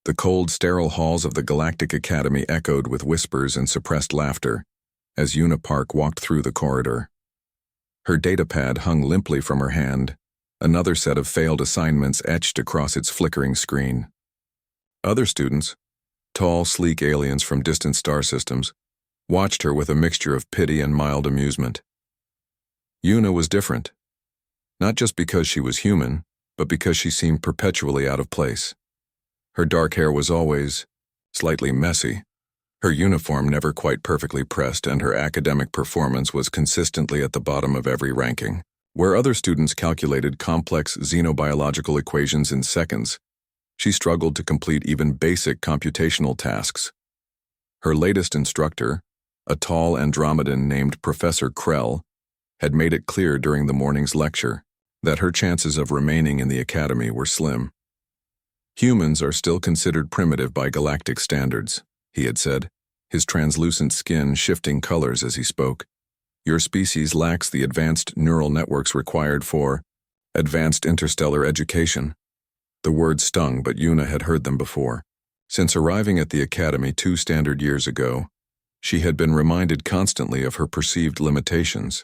The cold, sterile halls of the Galactic Academy echoed with whispers and suppressed laughter as Una Park walked through the corridor. Her datapad hung limply from her hand, another set of failed assignments etched across its flickering screen. Other students, tall, sleek aliens from distant star systems, watched her with a mixture of pity and mild amusement. Una was different, not just because she was human, but because she seemed perpetually out of place. Her dark hair was always slightly messy, her uniform never quite perfectly pressed, and her academic performance was consistently at the bottom of every ranking. Where other students calculated complex xenobiological equations in seconds, she struggled to complete even basic computational tasks. Her latest instructor, a tall Andromedan named Professor Krell, had made it clear during the morning's lecture that her chances of remaining in the academy were slim. Humans are still considered primitive by galactic standards, he had said, his translucent skin shifting colors as he spoke. Your species lacks the advanced neural networks required for advanced interstellar education. The words stung, but Una had heard them before. Since arriving at the academy 2 standard years ago, she had been reminded constantly of her perceived limitations.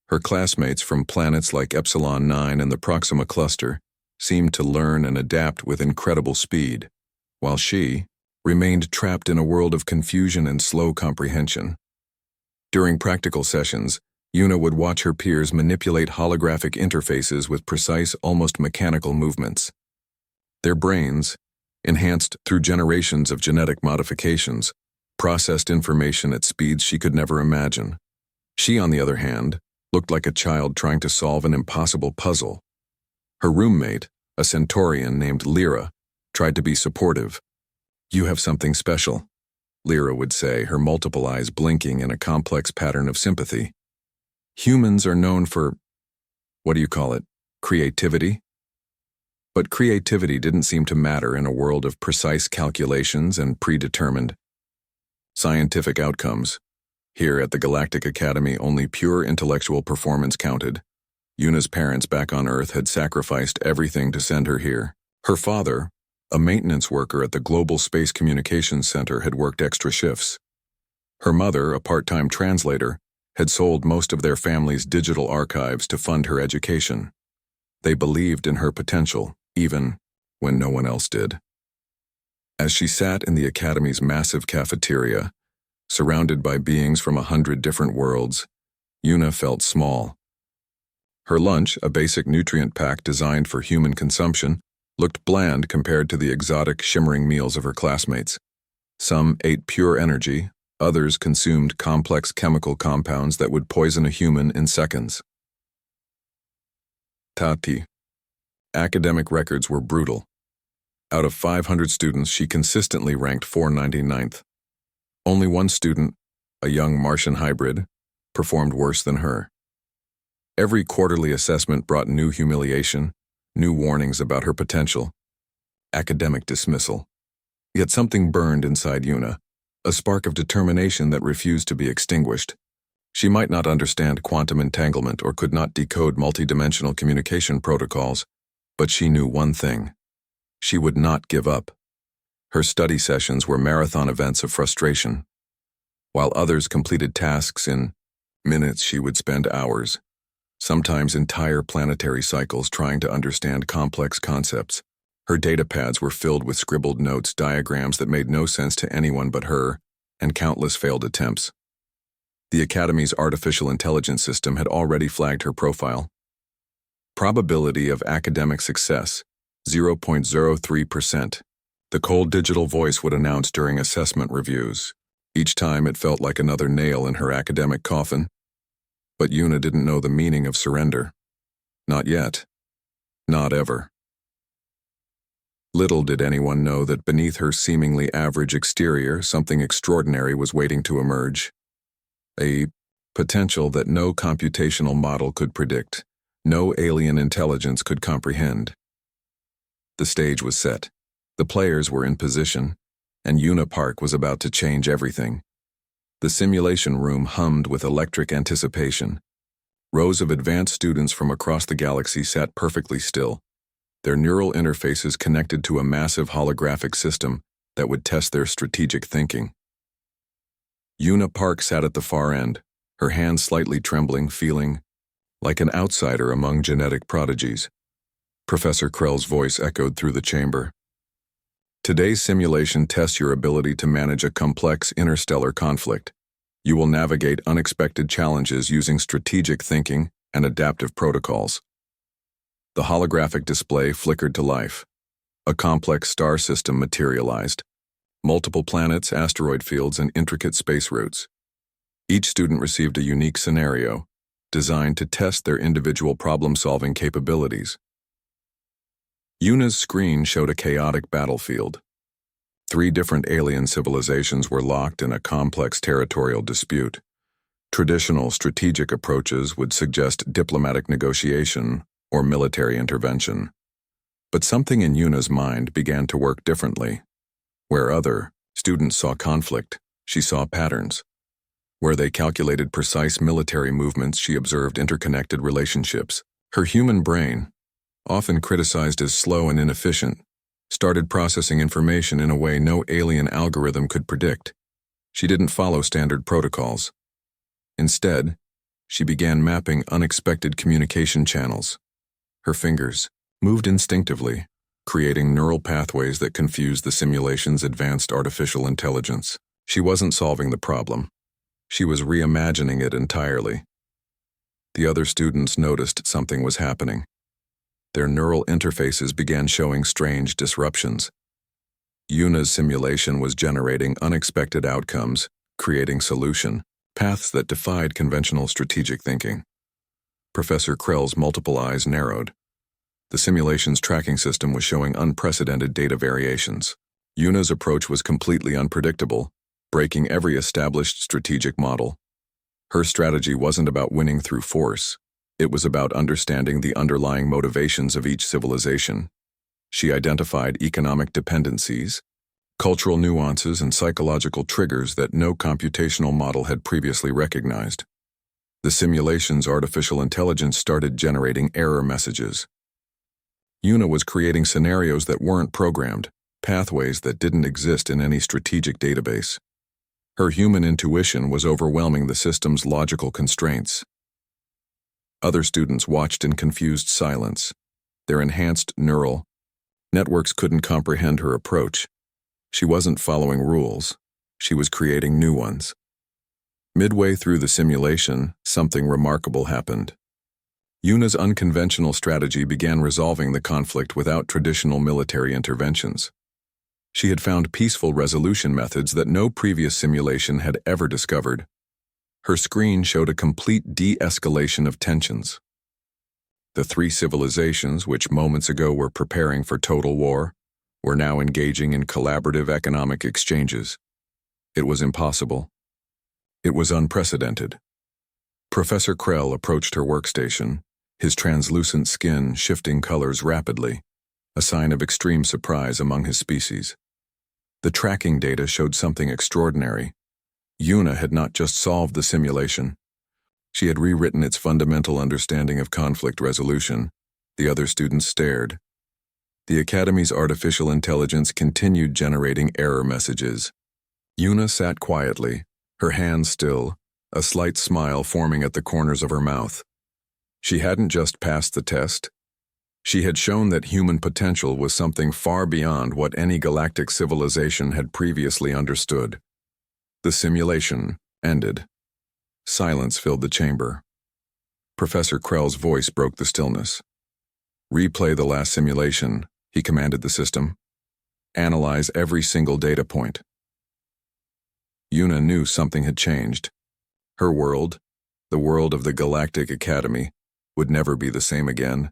Her classmates from planets like Epsilon 9 and the Proxima Cluster seemed to learn and adapt with incredible speed, while she remained trapped in a world of confusion and slow comprehension. During practical sessions, Una would watch her peers manipulate holographic interfaces with precise, almost mechanical movements. Their brains, enhanced through generations of genetic modifications, processed information at speeds she could never imagine. She, on the other hand, looked like a child trying to solve an impossible puzzle. Her roommate, a Centaurian named Lyra, tried to be supportive. "You have something special," Lyra would say, her multiple eyes blinking in a complex pattern of sympathy. "Humans are known for, creativity?" But creativity didn't seem to matter in a world of precise calculations and predetermined scientific outcomes. Here at the Galactic Academy, only pure intellectual performance counted. Una's parents back on Earth had sacrificed everything to send her here. Her father, a maintenance worker at the Global Space Communications Center, had worked extra shifts. Her mother, a part-time translator, had sold most of their family's digital archives to fund her education. They believed in her potential, even when no one else did. As she sat in the Academy's massive cafeteria, surrounded by beings from 100 different worlds, Una felt small. Her lunch, a basic nutrient pack designed for human consumption, looked bland compared to the exotic, shimmering meals of her classmates. Some ate pure energy, others consumed complex chemical compounds that would poison a human in seconds. Tati. Academic records were brutal. Out of 500 students, she consistently ranked 499th. Only one student, a young Martian hybrid, performed worse than her. Every quarterly assessment brought new humiliation, new warnings about her potential, academic dismissal. Yet something burned inside Una, a spark of determination that refused to be extinguished. She might not understand quantum entanglement or could not decode multidimensional communication protocols, but she knew one thing: she would not give up. Her study sessions were marathon events of frustration. While others completed tasks in minutes, she would spend hours, sometimes entire planetary cycles, trying to understand complex concepts. Her datapads were filled with scribbled notes, diagrams that made no sense to anyone but her, and countless failed attempts. The Academy's artificial intelligence system had already flagged her profile. Probability of academic success, 0.03%. The cold digital voice would announce during assessment reviews. Each time it felt like another nail in her academic coffin. But Una didn't know the meaning of surrender. Not yet. Not ever. Little did anyone know that beneath her seemingly average exterior, something extraordinary was waiting to emerge. A potential that no computational model could predict, no alien intelligence could comprehend. The stage was set. The players were in position, and Una Park was about to change everything. The simulation room hummed with electric anticipation. Rows of advanced students from across the galaxy sat perfectly still, their neural interfaces connected to a massive holographic system that would test their strategic thinking. Una Park sat at the far end, her hands slightly trembling, feeling like an outsider among genetic prodigies. Professor Krell's voice echoed through the chamber. Today's simulation tests your ability to manage a complex interstellar conflict. You will navigate unexpected challenges using strategic thinking and adaptive protocols. The holographic display flickered to life. A complex star system materialized. Multiple planets, asteroid fields, and intricate space routes. Each student received a unique scenario, designed to test their individual problem-solving capabilities. Una's screen showed a chaotic battlefield. 3 different alien civilizations were locked in a complex territorial dispute. Traditional strategic approaches would suggest diplomatic negotiation or military intervention. But something in Una's mind began to work differently. Where other students saw conflict, she saw patterns. Where they calculated precise military movements, she observed interconnected relationships. Her human brain, often criticized as slow and inefficient, started processing information in a way no alien algorithm could predict. She didn't follow standard protocols. Instead, she began mapping unexpected communication channels. Her fingers moved instinctively, creating neural pathways that confused the simulation's advanced artificial intelligence. She wasn't solving the problem. She was reimagining it entirely. The other students noticed something was happening. Their neural interfaces began showing strange disruptions. Una's simulation was generating unexpected outcomes, creating solution paths that defied conventional strategic thinking. Professor Krell's multiple eyes narrowed. The simulation's tracking system was showing unprecedented data variations. Una's approach was completely unpredictable, breaking every established strategic model. Her strategy wasn't about winning through force. It was about understanding the underlying motivations of each civilization. She identified economic dependencies, cultural nuances, and psychological triggers that no computational model had previously recognized. The simulation's artificial intelligence started generating error messages. Una was creating scenarios that weren't programmed, pathways that didn't exist in any strategic database. Her human intuition was overwhelming the system's logical constraints. Other students watched in confused silence. Their enhanced neural networks couldn't comprehend her approach. She wasn't following rules. She was creating new ones. Midway through the simulation, something remarkable happened. Una's unconventional strategy began resolving the conflict without traditional military interventions. She had found peaceful resolution methods that no previous simulation had ever discovered. Her screen showed a complete de-escalation of tensions. The 3 civilizations, which moments ago were preparing for total war, were now engaging in collaborative economic exchanges. It was impossible. It was unprecedented. Professor Krell approached her workstation, his translucent skin shifting colors rapidly, a sign of extreme surprise among his species. The tracking data showed something extraordinary. Una had not just solved the simulation. She had rewritten its fundamental understanding of conflict resolution. The other students stared. The Academy's artificial intelligence continued generating error messages. Una sat quietly, her hands still, a slight smile forming at the corners of her mouth. She hadn't just passed the test. She had shown that human potential was something far beyond what any galactic civilization had previously understood. The simulation ended. Silence filled the chamber. Professor Krell's voice broke the stillness. "Replay the last simulation," he commanded the system. "Analyze every single data point." Una knew something had changed. Her world, the world of the Galactic Academy, would never be the same again.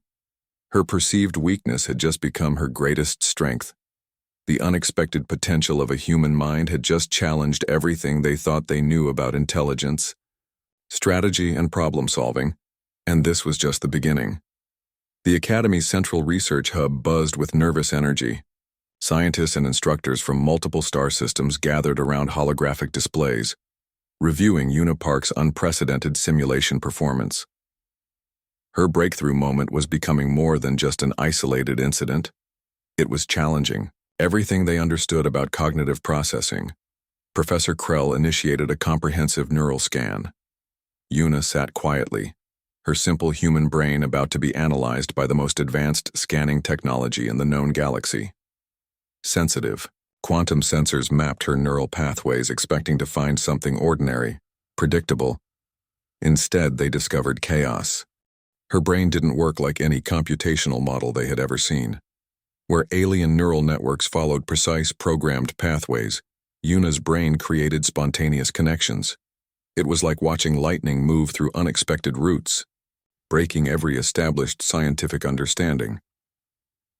Her perceived weakness had just become her greatest strength. The unexpected potential of a human mind had just challenged everything they thought they knew about intelligence, strategy, and problem-solving, and this was just the beginning. The Academy's central research hub buzzed with nervous energy. Scientists and instructors from multiple star systems gathered around holographic displays, reviewing Una Park's unprecedented simulation performance. Her breakthrough moment was becoming more than just an isolated incident. It was challenging everything they understood about cognitive processing. Professor Krell initiated a comprehensive neural scan. Una sat quietly, her simple human brain about to be analyzed by the most advanced scanning technology in the known galaxy. Sensitive, quantum sensors mapped her neural pathways, expecting to find something ordinary, predictable. Instead, they discovered chaos. Her brain didn't work like any computational model they had ever seen. Where alien neural networks followed precise programmed pathways, Una's brain created spontaneous connections. It was like watching lightning move through unexpected routes, breaking every established scientific understanding.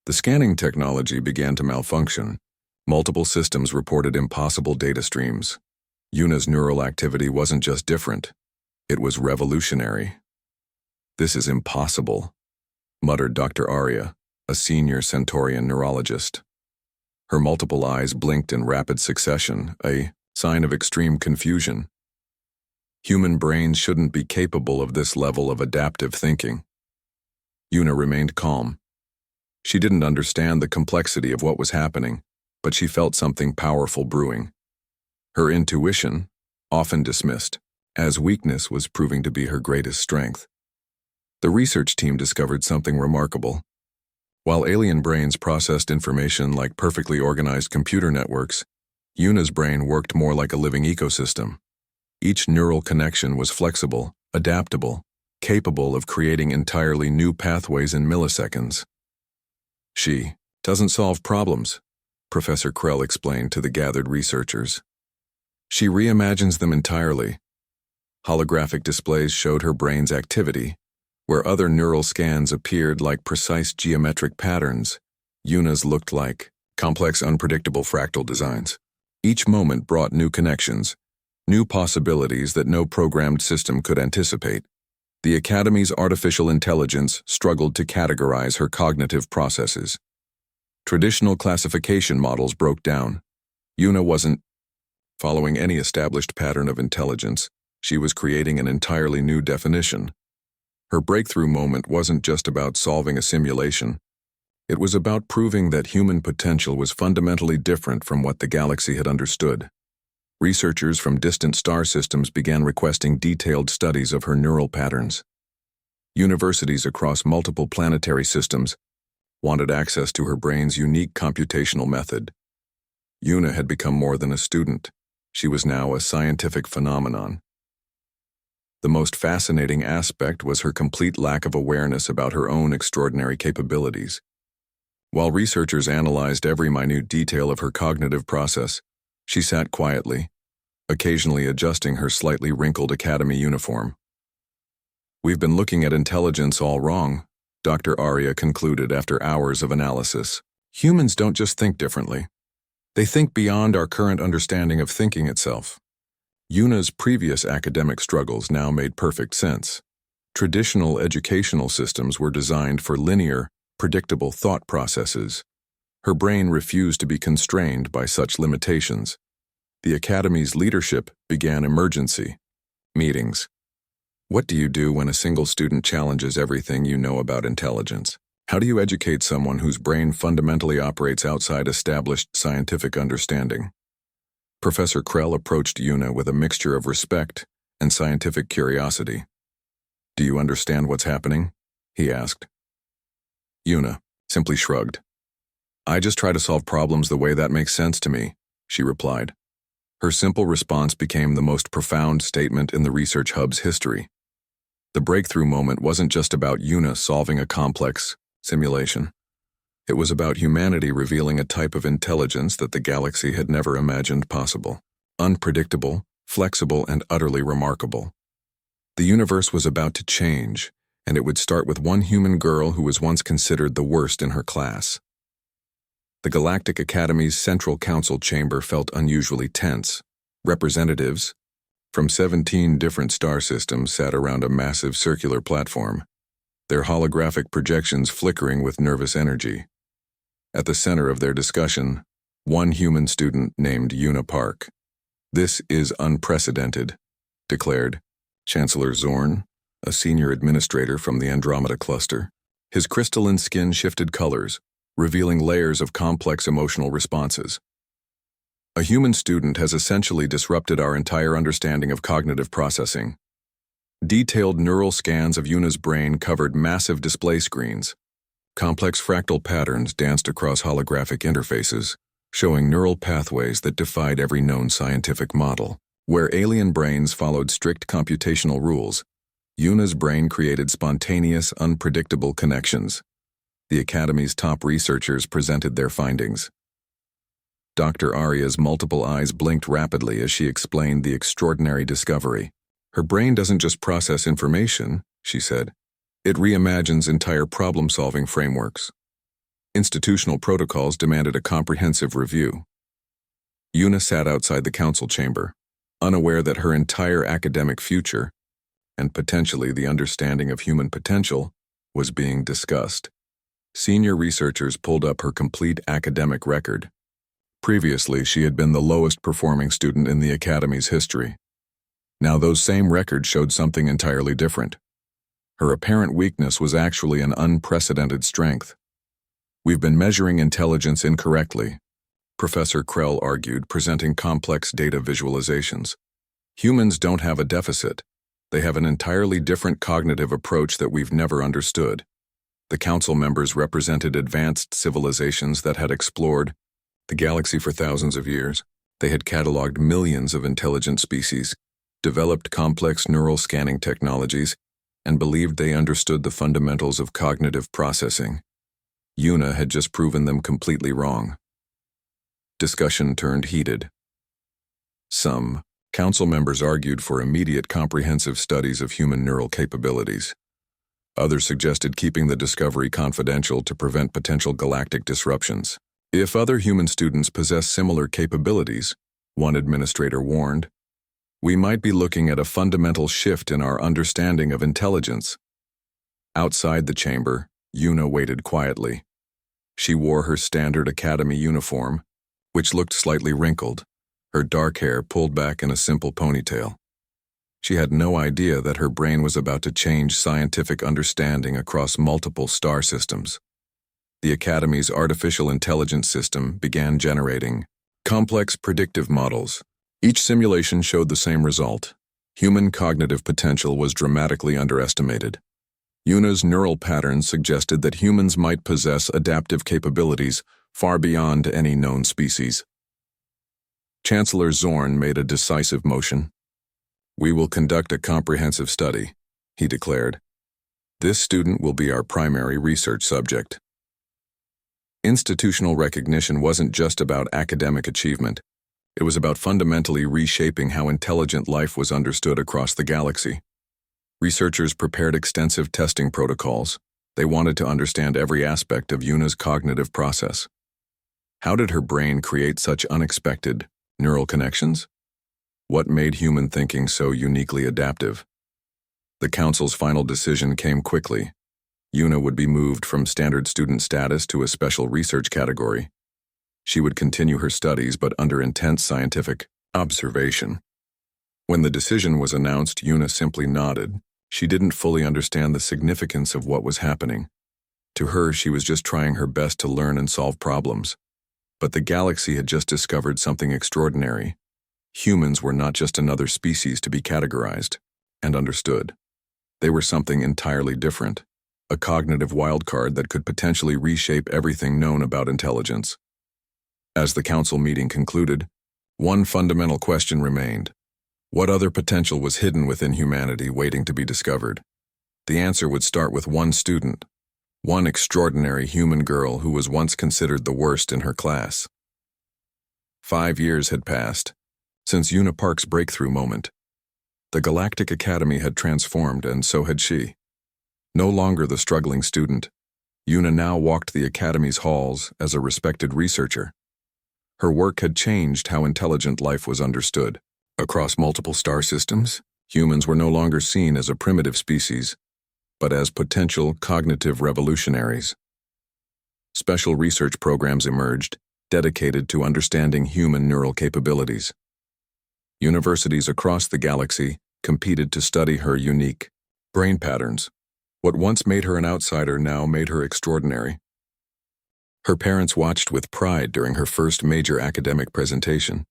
The scanning technology began to malfunction. Multiple systems reported impossible data streams. Una's neural activity wasn't just different, it was revolutionary. "This is impossible," muttered Dr. Arya, a senior Centaurian neurologist. Her multiple eyes blinked in rapid succession, a sign of extreme confusion. Human brains shouldn't be capable of this level of adaptive thinking. Una remained calm. She didn't understand the complexity of what was happening, but she felt something powerful brewing. Her intuition, often dismissed as weakness, was proving to be her greatest strength. The research team discovered something remarkable. While alien brains processed information like perfectly organized computer networks, Una's brain worked more like a living ecosystem. Each neural connection was flexible, adaptable, capable of creating entirely new pathways in milliseconds. "She doesn't solve problems," Professor Krell explained to the gathered researchers. "She reimagines them entirely." Holographic displays showed her brain's activity. Where other neural scans appeared like precise geometric patterns, Una's looked like complex, unpredictable fractal designs. Each moment brought new connections, new possibilities that no programmed system could anticipate. The Academy's artificial intelligence struggled to categorize her cognitive processes. Traditional classification models broke down. Una wasn't following any established pattern of intelligence. She was creating an entirely new definition. Her breakthrough moment wasn't just about solving a simulation. It was about proving that human potential was fundamentally different from what the galaxy had understood. Researchers from distant star systems began requesting detailed studies of her neural patterns. Universities across multiple planetary systems wanted access to her brain's unique computational method. Una had become more than a student. She was now a scientific phenomenon. The most fascinating aspect was her complete lack of awareness about her own extraordinary capabilities. While researchers analyzed every minute detail of her cognitive process, she sat quietly, occasionally adjusting her slightly wrinkled academy uniform. "We've been looking at intelligence all wrong," Dr. Arya concluded after hours of analysis. "Humans don't just think differently. They think beyond our current understanding of thinking itself." Una's previous academic struggles now made perfect sense. Traditional educational systems were designed for linear, predictable thought processes. Her brain refused to be constrained by such limitations. The Academy's leadership began emergency meetings. What do you do when a single student challenges everything you know about intelligence? How do you educate someone whose brain fundamentally operates outside established scientific understanding? Professor Krell approached Una with a mixture of respect and scientific curiosity. "Do you understand what's happening?" he asked. Una simply shrugged. "I just try to solve problems the way that makes sense to me," she replied. Her simple response became the most profound statement in the research hub's history. The breakthrough moment wasn't just about Una solving a complex simulation. It was about humanity revealing a type of intelligence that the galaxy had never imagined possible. Unpredictable, flexible, and utterly remarkable. The universe was about to change, and it would start with one human girl who was once considered the worst in her class. The Galactic Academy's Central Council chamber felt unusually tense. Representatives from 17 different star systems sat around a massive circular platform, their holographic projections flickering with nervous energy. At the center of their discussion, one human student named Una Park. "This is unprecedented," declared Chancellor Zorn, a senior administrator from the Andromeda cluster. His crystalline skin shifted colors, revealing layers of complex emotional responses. A human student has essentially disrupted our entire understanding of cognitive processing. Detailed neural scans of Yuna's brain covered massive display screens. Complex fractal patterns danced across holographic interfaces, showing neural pathways that defied every known scientific model. Where alien brains followed strict computational rules, Yuna's brain created spontaneous, unpredictable connections. The Academy's top researchers presented their findings. Dr. Arya's multiple eyes blinked rapidly as she explained the extraordinary discovery. Her brain doesn't just process information, she said. It reimagines entire problem-solving frameworks. Institutional protocols demanded a comprehensive review. Yuna sat outside the council chamber, unaware that her entire academic future, and potentially the understanding of human potential, was being discussed. Senior researchers pulled up her complete academic record. Previously, she had been the lowest performing student in the Academy's history. Now those same records showed something entirely different. Her apparent weakness was actually an unprecedented strength. "We've been measuring intelligence incorrectly," Professor Krell argued, presenting complex data visualizations. "Humans don't have a deficit. They have an entirely different cognitive approach that we've never understood." The council members represented advanced civilizations that had explored the galaxy for thousands of years. They had cataloged millions of intelligent species, developed complex neural scanning technologies, and believed they understood the fundamentals of cognitive processing. Yuna had just proven them completely wrong. Discussion turned heated. Some council members argued for immediate comprehensive studies of human neural capabilities. Others suggested keeping the discovery confidential to prevent potential galactic disruptions. If other human students possess similar capabilities, one administrator warned, we might be looking at a fundamental shift in our understanding of intelligence. Outside the chamber, Yuna waited quietly. She wore her standard academy uniform, which looked slightly wrinkled, her dark hair pulled back in a simple ponytail. She had no idea that her brain was about to change scientific understanding across multiple star systems. The Academy's artificial intelligence system began generating complex predictive models. Each simulation showed the same result. Human cognitive potential was dramatically underestimated. Yuna's neural patterns suggested that humans might possess adaptive capabilities far beyond any known species. Chancellor Zorn made a decisive motion. "We will conduct a comprehensive study," he declared. "This student will be our primary research subject." Institutional recognition wasn't just about academic achievement. It was about fundamentally reshaping how intelligent life was understood across the galaxy. Researchers prepared extensive testing protocols. They wanted to understand every aspect of Yuna's cognitive process. How did her brain create such unexpected neural connections? What made human thinking so uniquely adaptive? The council's final decision came quickly. Yuna would be moved from standard student status to a special research category. She would continue her studies, but under intense scientific observation. When the decision was announced, Yuna simply nodded. She didn't fully understand the significance of what was happening. To her, she was just trying her best to learn and solve problems. But the galaxy had just discovered something extraordinary. Humans were not just another species to be categorized and understood. They were something entirely different, a cognitive wildcard that could potentially reshape everything known about intelligence. As the council meeting concluded, one fundamental question remained. What other potential was hidden within humanity waiting to be discovered? The answer would start with one student, one extraordinary human girl who was once considered the worst in her class. 5 years had passed since Yuna Park's breakthrough moment. The Galactic Academy had transformed, and so had she. No longer the struggling student, Yuna now walked the Academy's halls as a respected researcher. Her work had changed how intelligent life was understood. Across multiple star systems, humans were no longer seen as a primitive species, but as potential cognitive revolutionaries. Special research programs emerged, dedicated to understanding human neural capabilities. Universities across the galaxy competed to study her unique Brain patterns. What once made her an outsider now made her extraordinary. Her parents watched with pride during her first major academic presentation.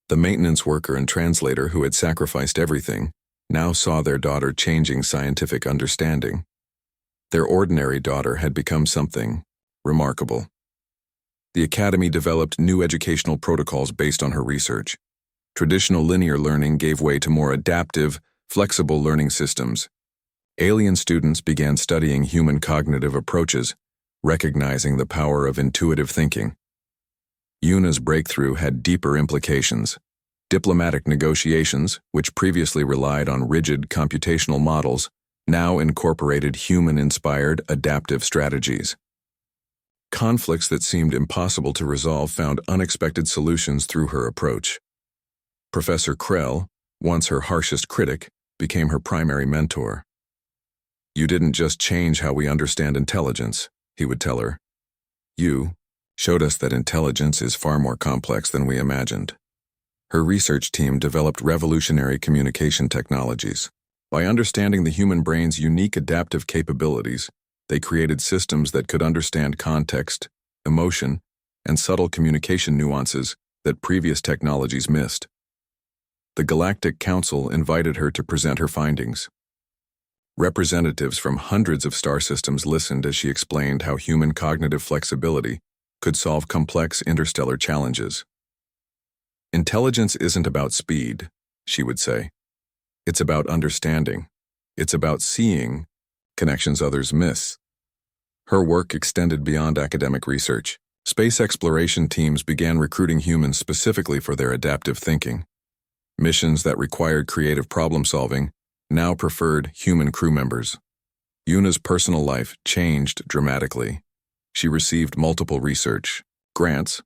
The maintenance worker and translator who had sacrificed everything now saw their daughter changing scientific understanding. Their ordinary daughter had become something remarkable. The academy developed new educational protocols based on her research. Traditional linear learning gave way to more adaptive, flexible learning systems. Alien students began studying human cognitive approaches, recognizing the power of intuitive thinking. Yuna's breakthrough had deeper implications. Diplomatic negotiations, which previously relied on rigid computational models, now incorporated human-inspired adaptive strategies. Conflicts that seemed impossible to resolve found unexpected solutions through her approach. Professor Krell, once her harshest critic, became her primary mentor. "You didn't just change how we understand intelligence," he would tell her. "You showed us that intelligence is far more complex than we imagined." Her research team developed revolutionary communication technologies. By understanding the human brain's unique adaptive capabilities, they created systems that could understand context, emotion, and subtle communication nuances that previous technologies missed. The Galactic Council invited her to present her findings. Representatives from hundreds of star systems listened as she explained how human cognitive flexibility could solve complex interstellar challenges. "Intelligence isn't about speed," she would say. "It's about understanding. It's about seeing connections others miss." Her work extended beyond academic research. Space exploration teams began recruiting humans specifically for their adaptive thinking. Missions that required creative problem-solving now preferred human crew members. Yuna's personal life changed dramatically. She received multiple research grants,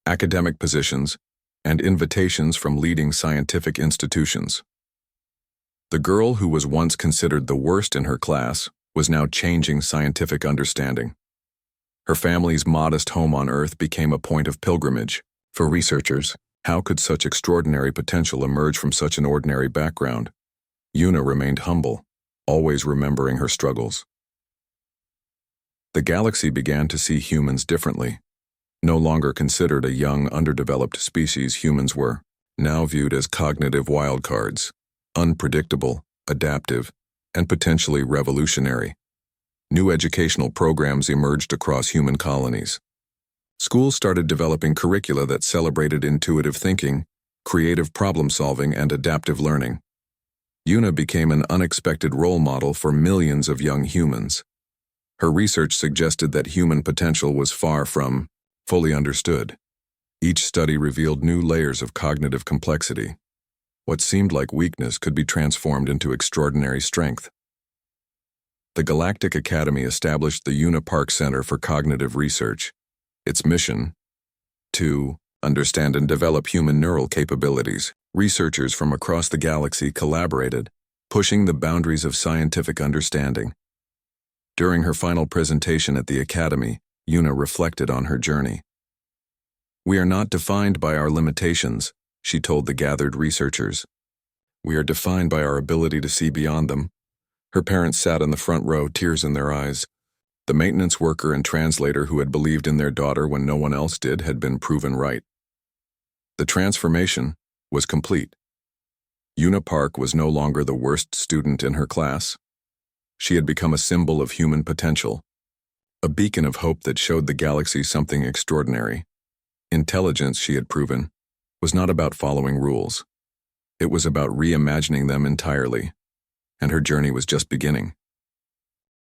academic positions, and invitations from leading scientific institutions. The girl who was once considered the worst in her class was now changing scientific understanding. Her family's modest home on Earth became a point of pilgrimage. For researchers, how could such extraordinary potential emerge from such an ordinary background? Yuna remained humble, always remembering her struggles. The galaxy began to see humans differently. No longer considered a young, underdeveloped species, humans were now viewed as cognitive wildcards, unpredictable, adaptive, and potentially revolutionary. New educational programs emerged across human colonies. Schools started developing curricula that celebrated intuitive thinking, creative problem-solving, and adaptive learning. Yuna became an unexpected role model for millions of young humans. Her research suggested that human potential was far from fully understood. Each study revealed new layers of cognitive complexity. What seemed like weakness could be transformed into extraordinary strength. The Galactic Academy established the Yuna Park Center for Cognitive Research. Its mission: to understand and develop human neural capabilities. Researchers from across the galaxy collaborated, pushing the boundaries of scientific understanding. During her final presentation at the Academy, Yuna reflected on her journey. "We are not defined by our limitations," she told the gathered researchers. "We are defined by our ability to see beyond them." Her parents sat in the front row, tears in their eyes. The maintenance worker and translator who had believed in their daughter when no one else did had been proven right. The transformation was complete. Yuna Park was no longer the worst student in her class. She had become a symbol of human potential, a beacon of hope that showed the galaxy something extraordinary. Intelligence, she had proven, was not about following rules. It was about reimagining them entirely, and her journey was just beginning.